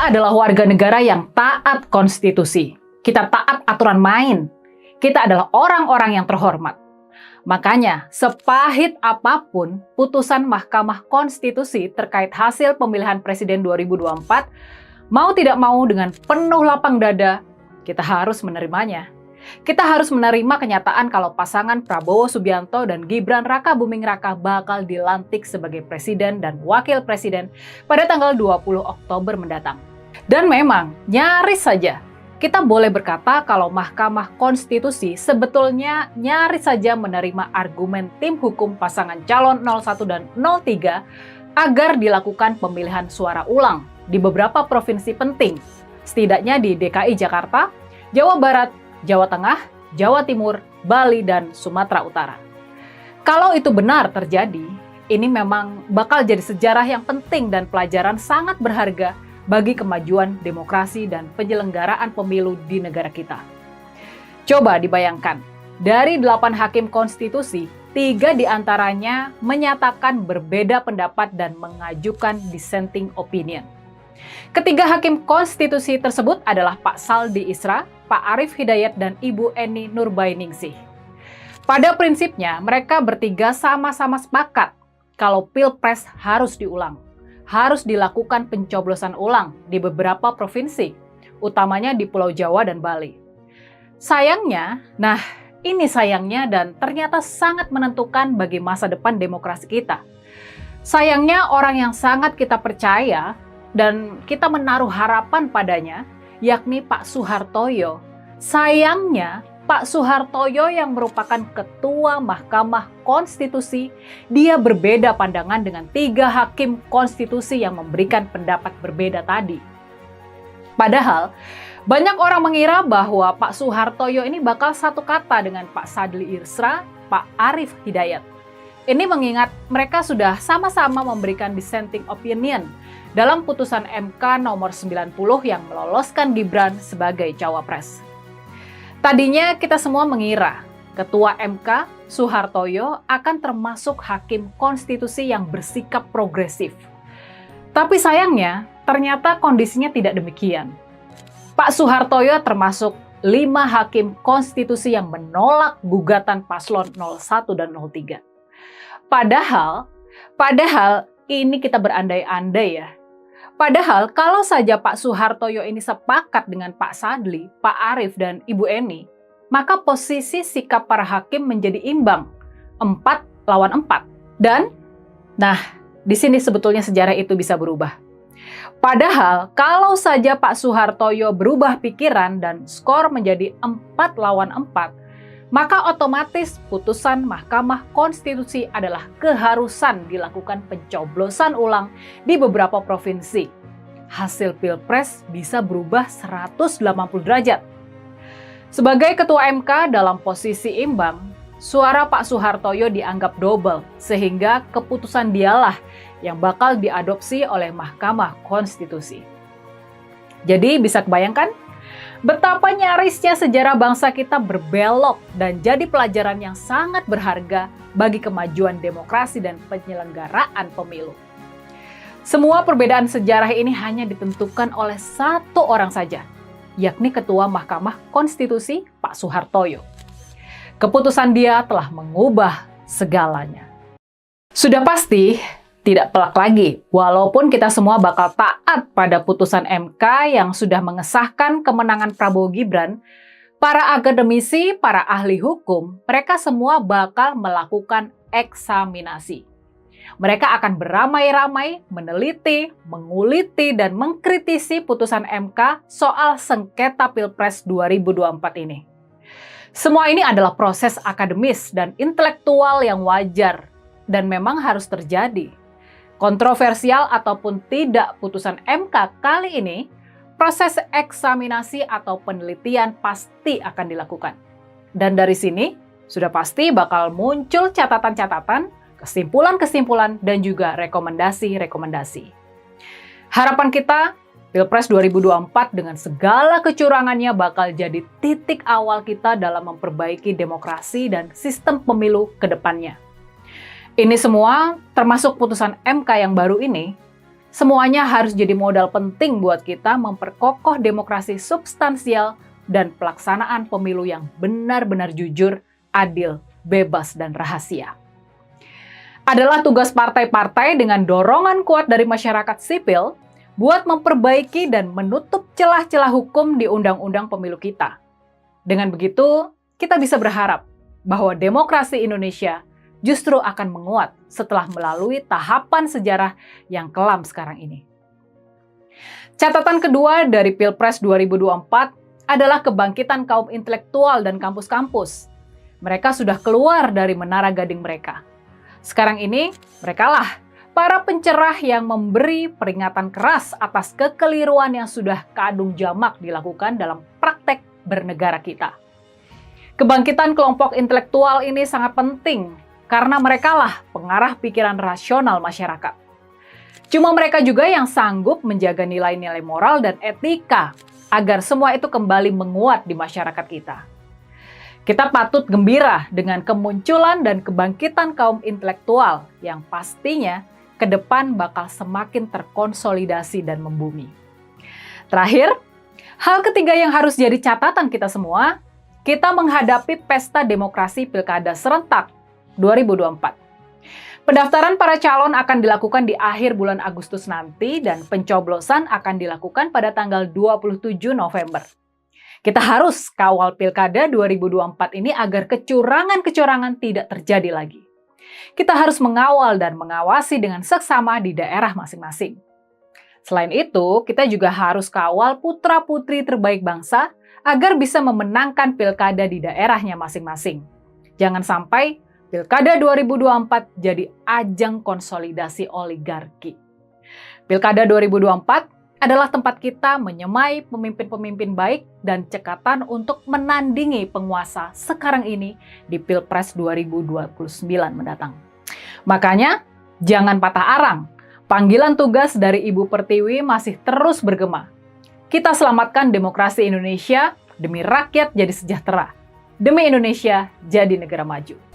Kita adalah warga negara yang taat konstitusi. Kita taat aturan main. Kita adalah orang-orang yang terhormat. Makanya, sepahit apapun putusan Mahkamah Konstitusi terkait hasil pemilihan Presiden 2024, mau tidak mau dengan penuh lapang dada, kita harus menerimanya. Kita harus menerima kenyataan kalau pasangan Prabowo Subianto dan Gibran Rakabuming Raka bakal dilantik sebagai presiden dan wakil presiden pada tanggal 20 Oktober mendatang. Dan memang nyaris saja kita boleh berkata kalau Mahkamah Konstitusi sebetulnya nyaris saja menerima argumen tim hukum pasangan calon 01 dan 03 agar dilakukan pemilihan suara ulang di beberapa provinsi penting, setidaknya di DKI Jakarta, Jawa Barat, Jawa Tengah, Jawa Timur, Bali, dan Sumatera Utara. Kalau itu benar terjadi, ini memang bakal jadi sejarah yang penting dan pelajaran sangat berharga bagi kemajuan demokrasi dan penyelenggaraan pemilu di negara kita. Coba dibayangkan, dari 8 hakim konstitusi, 3 diantaranya menyatakan berbeda pendapat dan mengajukan dissenting opinion. Ketiga hakim konstitusi tersebut adalah Pak Saldi Isra, Pak Arief Hidayat, dan Ibu Eni Nurbainingsih. Pada prinsipnya, mereka bertiga sama-sama sepakat kalau Pilpres harus diulang. Harus dilakukan pencoblosan ulang di beberapa provinsi, utamanya di Pulau Jawa dan Bali. Sayangnya, ini sayangnya dan ternyata sangat menentukan bagi masa depan demokrasi kita. Sayangnya orang yang sangat kita percaya dan kita menaruh harapan padanya, yakni Pak Suhartoyo. Sayangnya, Pak Suhartoyo yang merupakan Ketua Mahkamah Konstitusi, dia berbeda pandangan dengan 3 hakim konstitusi yang memberikan pendapat berbeda tadi. Padahal, banyak orang mengira bahwa Pak Suhartoyo ini bakal satu kata dengan Pak Saldi Isra, Pak Arief Hidayat. Ini mengingat mereka sudah sama-sama memberikan dissenting opinion dalam putusan MK nomor 90 yang meloloskan Gibran sebagai cawapres. Tadinya kita semua mengira Ketua MK Suhartoyo akan termasuk hakim konstitusi yang bersikap progresif. Tapi sayangnya ternyata kondisinya tidak demikian. Pak Suhartoyo termasuk 5 hakim konstitusi yang menolak gugatan paslon 01 dan 03. Padahal ini kita berandai-andai ya. Padahal kalau saja Pak Suhartoyo ini sepakat dengan Pak Sadli, Pak Arief, dan Ibu Eni, maka posisi sikap para hakim menjadi imbang, 4 lawan 4. Dan, di sini sebetulnya sejarah itu bisa berubah. Padahal kalau saja Pak Suhartoyo berubah pikiran dan skor menjadi 4 lawan 4, maka otomatis putusan Mahkamah Konstitusi adalah keharusan dilakukan pencoblosan ulang di beberapa provinsi. Hasil Pilpres bisa berubah 180 derajat. Sebagai Ketua MK dalam posisi imbang, suara Pak Suhartoyo dianggap double, sehingga keputusan dialah yang bakal diadopsi oleh Mahkamah Konstitusi. Jadi bisa kebayangkan betapa nyarisnya sejarah bangsa kita berbelok dan jadi pelajaran yang sangat berharga bagi kemajuan demokrasi dan penyelenggaraan pemilu. Semua perbedaan sejarah ini hanya ditentukan oleh satu orang saja, yakni Ketua Mahkamah Konstitusi Pak Suhartoyo. Keputusan dia telah mengubah segalanya. Sudah pasti tidak pelak lagi, walaupun kita semua bakal taat pada putusan MK yang sudah mengesahkan kemenangan Prabowo Gibran, para akademisi, para ahli hukum, mereka semua bakal melakukan eksaminasi. Mereka akan beramai-ramai meneliti, menguliti, dan mengkritisi putusan MK soal sengketa Pilpres 2024 ini. Semua ini adalah proses akademis dan intelektual yang wajar dan memang harus terjadi. Kontroversial ataupun tidak putusan MK kali ini, proses eksaminasi atau penelitian pasti akan dilakukan. Dan dari sini, sudah pasti bakal muncul catatan-catatan, kesimpulan-kesimpulan, dan juga rekomendasi-rekomendasi. Harapan kita, Pilpres 2024 dengan segala kecurangannya bakal jadi titik awal kita dalam memperbaiki demokrasi dan sistem pemilu ke depannya. Ini semua, termasuk putusan MK yang baru ini, Semuanya harus jadi modal penting buat kita memperkokoh demokrasi substansial dan pelaksanaan pemilu yang benar-benar jujur, adil, bebas, dan rahasia. Adalah tugas partai-partai dengan dorongan kuat dari masyarakat sipil buat memperbaiki dan menutup celah-celah hukum di undang-undang pemilu kita. Dengan begitu, kita bisa berharap bahwa demokrasi Indonesia justru akan menguat setelah melalui tahapan sejarah yang kelam sekarang ini. Catatan kedua dari Pilpres 2024 adalah kebangkitan kaum intelektual dan kampus-kampus. Mereka sudah keluar dari menara gading mereka. Sekarang ini, merekalah para pencerah yang memberi peringatan keras atas kekeliruan yang sudah kadung jamak dilakukan dalam praktek bernegara kita. Kebangkitan kelompok intelektual ini sangat penting karena merekalah pengarah pikiran rasional masyarakat. Cuma mereka juga yang sanggup menjaga nilai-nilai moral dan etika agar semua itu kembali menguat di masyarakat kita. Kita patut gembira dengan kemunculan dan kebangkitan kaum intelektual yang pastinya ke depan bakal semakin terkonsolidasi dan membumi. Terakhir, hal ketiga yang harus jadi catatan kita semua, kita menghadapi pesta demokrasi Pilkada serentak 2024. Pendaftaran para calon akan dilakukan di akhir bulan Agustus nanti dan pencoblosan akan dilakukan pada tanggal 27 November. Kita harus kawal Pilkada 2024 ini agar kecurangan-kecurangan tidak terjadi lagi. Kita harus mengawal dan mengawasi dengan seksama di daerah masing-masing. Selain itu, kita juga harus kawal putra-putri terbaik bangsa agar bisa memenangkan pilkada di daerahnya masing-masing. Jangan sampai Pilkada 2024 jadi ajang konsolidasi oligarki. Pilkada 2024 adalah tempat kita menyemai pemimpin-pemimpin baik dan cekatan untuk menandingi penguasa sekarang ini di Pilpres 2029 mendatang. Makanya, jangan patah arang. Panggilan tugas dari Ibu Pertiwi masih terus bergema. Kita selamatkan demokrasi Indonesia demi rakyat jadi sejahtera. Demi Indonesia jadi negara maju.